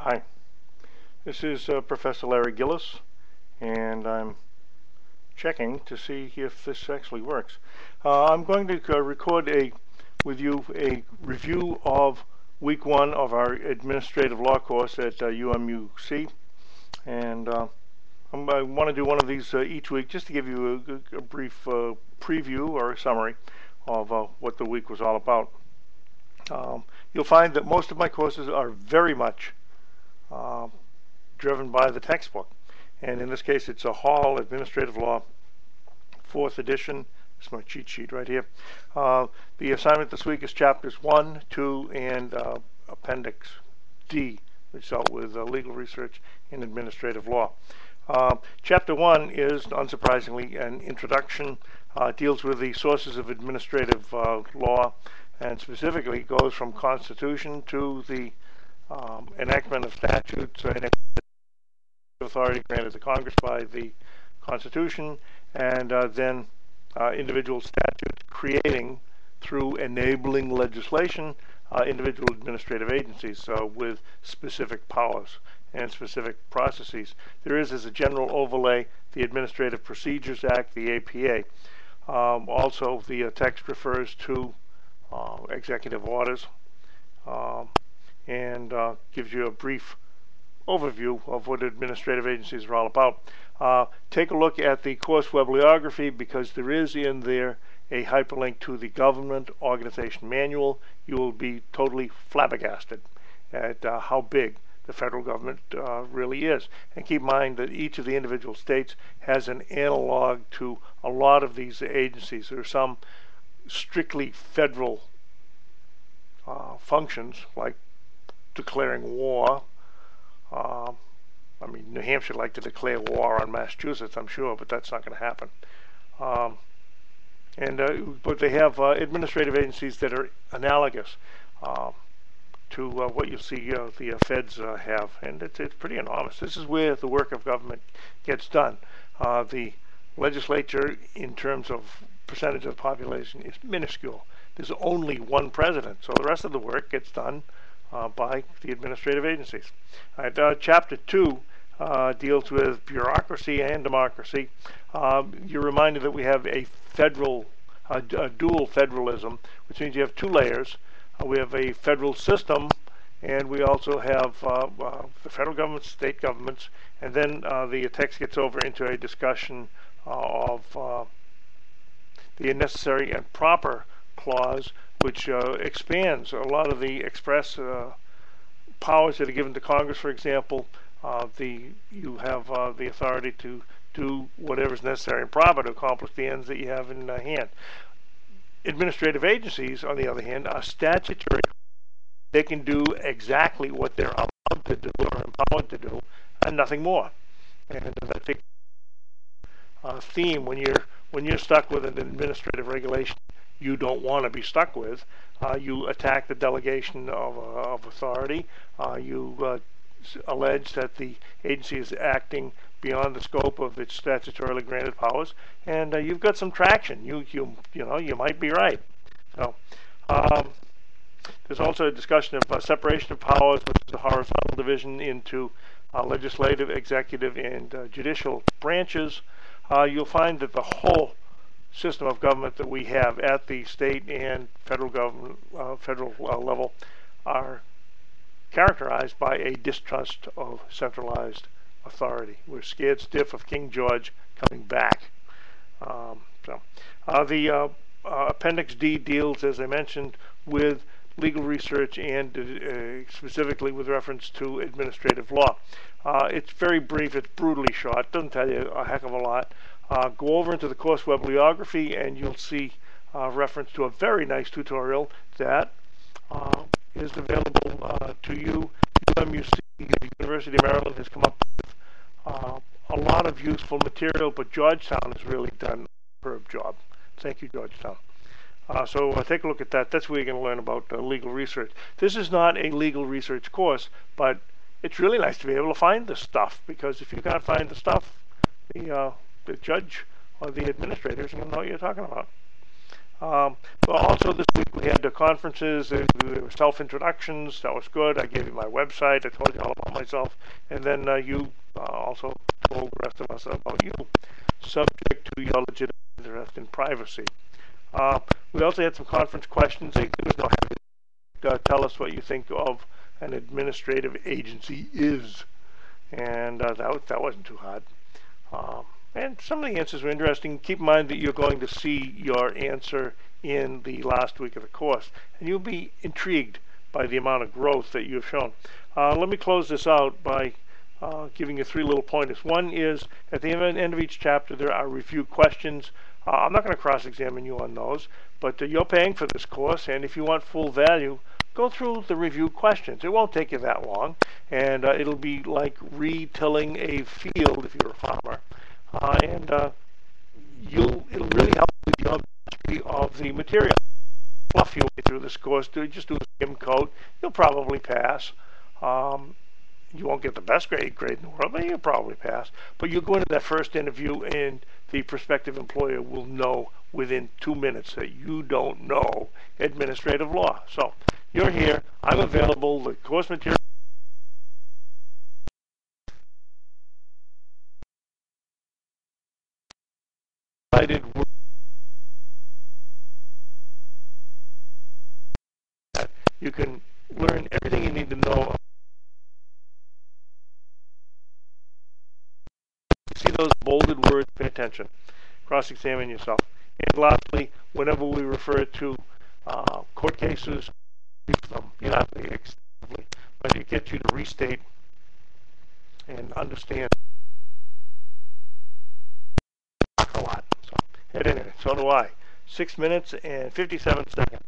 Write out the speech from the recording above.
Hi, this is Professor Larry Gillis, and I'm checking to see if this actually works. I'm going to record with you a review of week 1 of our administrative law course at UMUC, and I want to do one of these each week just to give you a brief preview or a summary of what the week was all about. You'll find that most of my courses are very much driven by the textbook, and in this case it's a Hall Administrative Law 4th edition. This is my cheat sheet right here. The assignment this week is chapters 1, 2, and appendix D, which dealt with legal research in administrative law. Chapter 1 is, unsurprisingly, an introduction. Deals with the sources of administrative law, and specifically goes from Constitution to the enactment of statutes and authority granted to Congress by the Constitution, and then individual statutes creating, through enabling legislation, individual administrative agencies with specific powers and specific processes. There is, as a general overlay, the Administrative Procedures Act, the APA. Also, the text refers to executive orders and gives you a brief overview of what administrative agencies are all about. Take a look at the course bibliography, because there is in there a hyperlink to the Government Organization Manual. You will be totally flabbergasted at how big the federal government really is. And keep in mind that each of the individual states has an analog to a lot of these agencies. There are some strictly federal functions, like declaring war. I mean, New Hampshire would like to declare war on Massachusetts, I'm sure, but that's not going to happen. But they have administrative agencies that are analogous to what you see the feds have, and it's pretty enormous. This is where the work of government gets done. The legislature, in terms of percentage of the population, is minuscule. There's only one president, so the rest of the work gets done by the administrative agencies. Chapter 2 deals with bureaucracy and democracy. You're reminded that we have a dual federalism, which means you have two layers. We have a federal system, and we also have the federal government, state governments, and then the text gets over into a discussion of the necessary and proper clause, which expands a lot of the express powers that are given to Congress. For example, you have the authority to do whatever is necessary and proper to accomplish the ends that you have in hand. Administrative agencies, on the other hand, are statutory. They can do exactly what they're allowed to do or empowered to do, and nothing more. And I think theme, when you're stuck with an administrative regulation you don't want to be stuck with, you attack the delegation of authority. You allege that the agency is acting beyond the scope of its statutorily granted powers, and you've got some traction. You might be right. So there's also a discussion of separation of powers, which is the horizontal division into legislative, executive, and judicial branches. You'll find that the whole system of government that we have at the state and federal government, level, are characterized by a distrust of centralized authority. We're scared stiff of King George coming back. The Appendix D deals, as I mentioned, with legal research and specifically with reference to administrative law. It's very brief, it's brutally short, doesn't tell you a heck of a lot. Go over into the course bibliography and you'll see reference to a very nice tutorial that is available to you. UMUC, the University of Maryland, has come up with a lot of useful material, but Georgetown has really done a superb job. Thank you, Georgetown. So take a look at that. That's where you're going to learn about legal research. This is not a legal research course, but it's really nice to be able to find this stuff, because if you can't find the stuff, the judge or the administrators are going to know what you're talking about. But also this week we had the conferences, there were self-introductions. That was good. I gave you my website. I told you all about myself. And then you also told the rest of us about you, subject to your legitimate interest in privacy. We also had some conference questions. There was no tell us what you think of an administrative agency is. And that wasn't too hard. And some of the answers were interesting. Keep in mind that you're going to see your answer in the last week of the course, and you'll be intrigued by the amount of growth that you've shown. Let me close this out by giving you 3 little pointers. One is, at the end of each chapter, there are review questions. I'm not going to cross-examine you on those, but you're paying for this course, and if you want full value, go through the review questions. It won't take you that long, and it'll be like retilling a field if you're a farmer. And it'll really help with your mastery of the material. Fluff your way through this course. Just do a skim coat. You'll probably pass. You won't get the best grade in the world, but you'll probably pass. But you'll go into that first interview, and the prospective employer will know within 2 minutes that you don't know administrative law. So you're here. I'm available. The course material. You can learn everything you need to know. See those bolded words, pay attention. Cross-examine yourself. And lastly, whenever we refer to court cases, you're not extensively, but it gets you to restate and understand a lot. So, at any rate, so do I. 6 minutes and 57 seconds.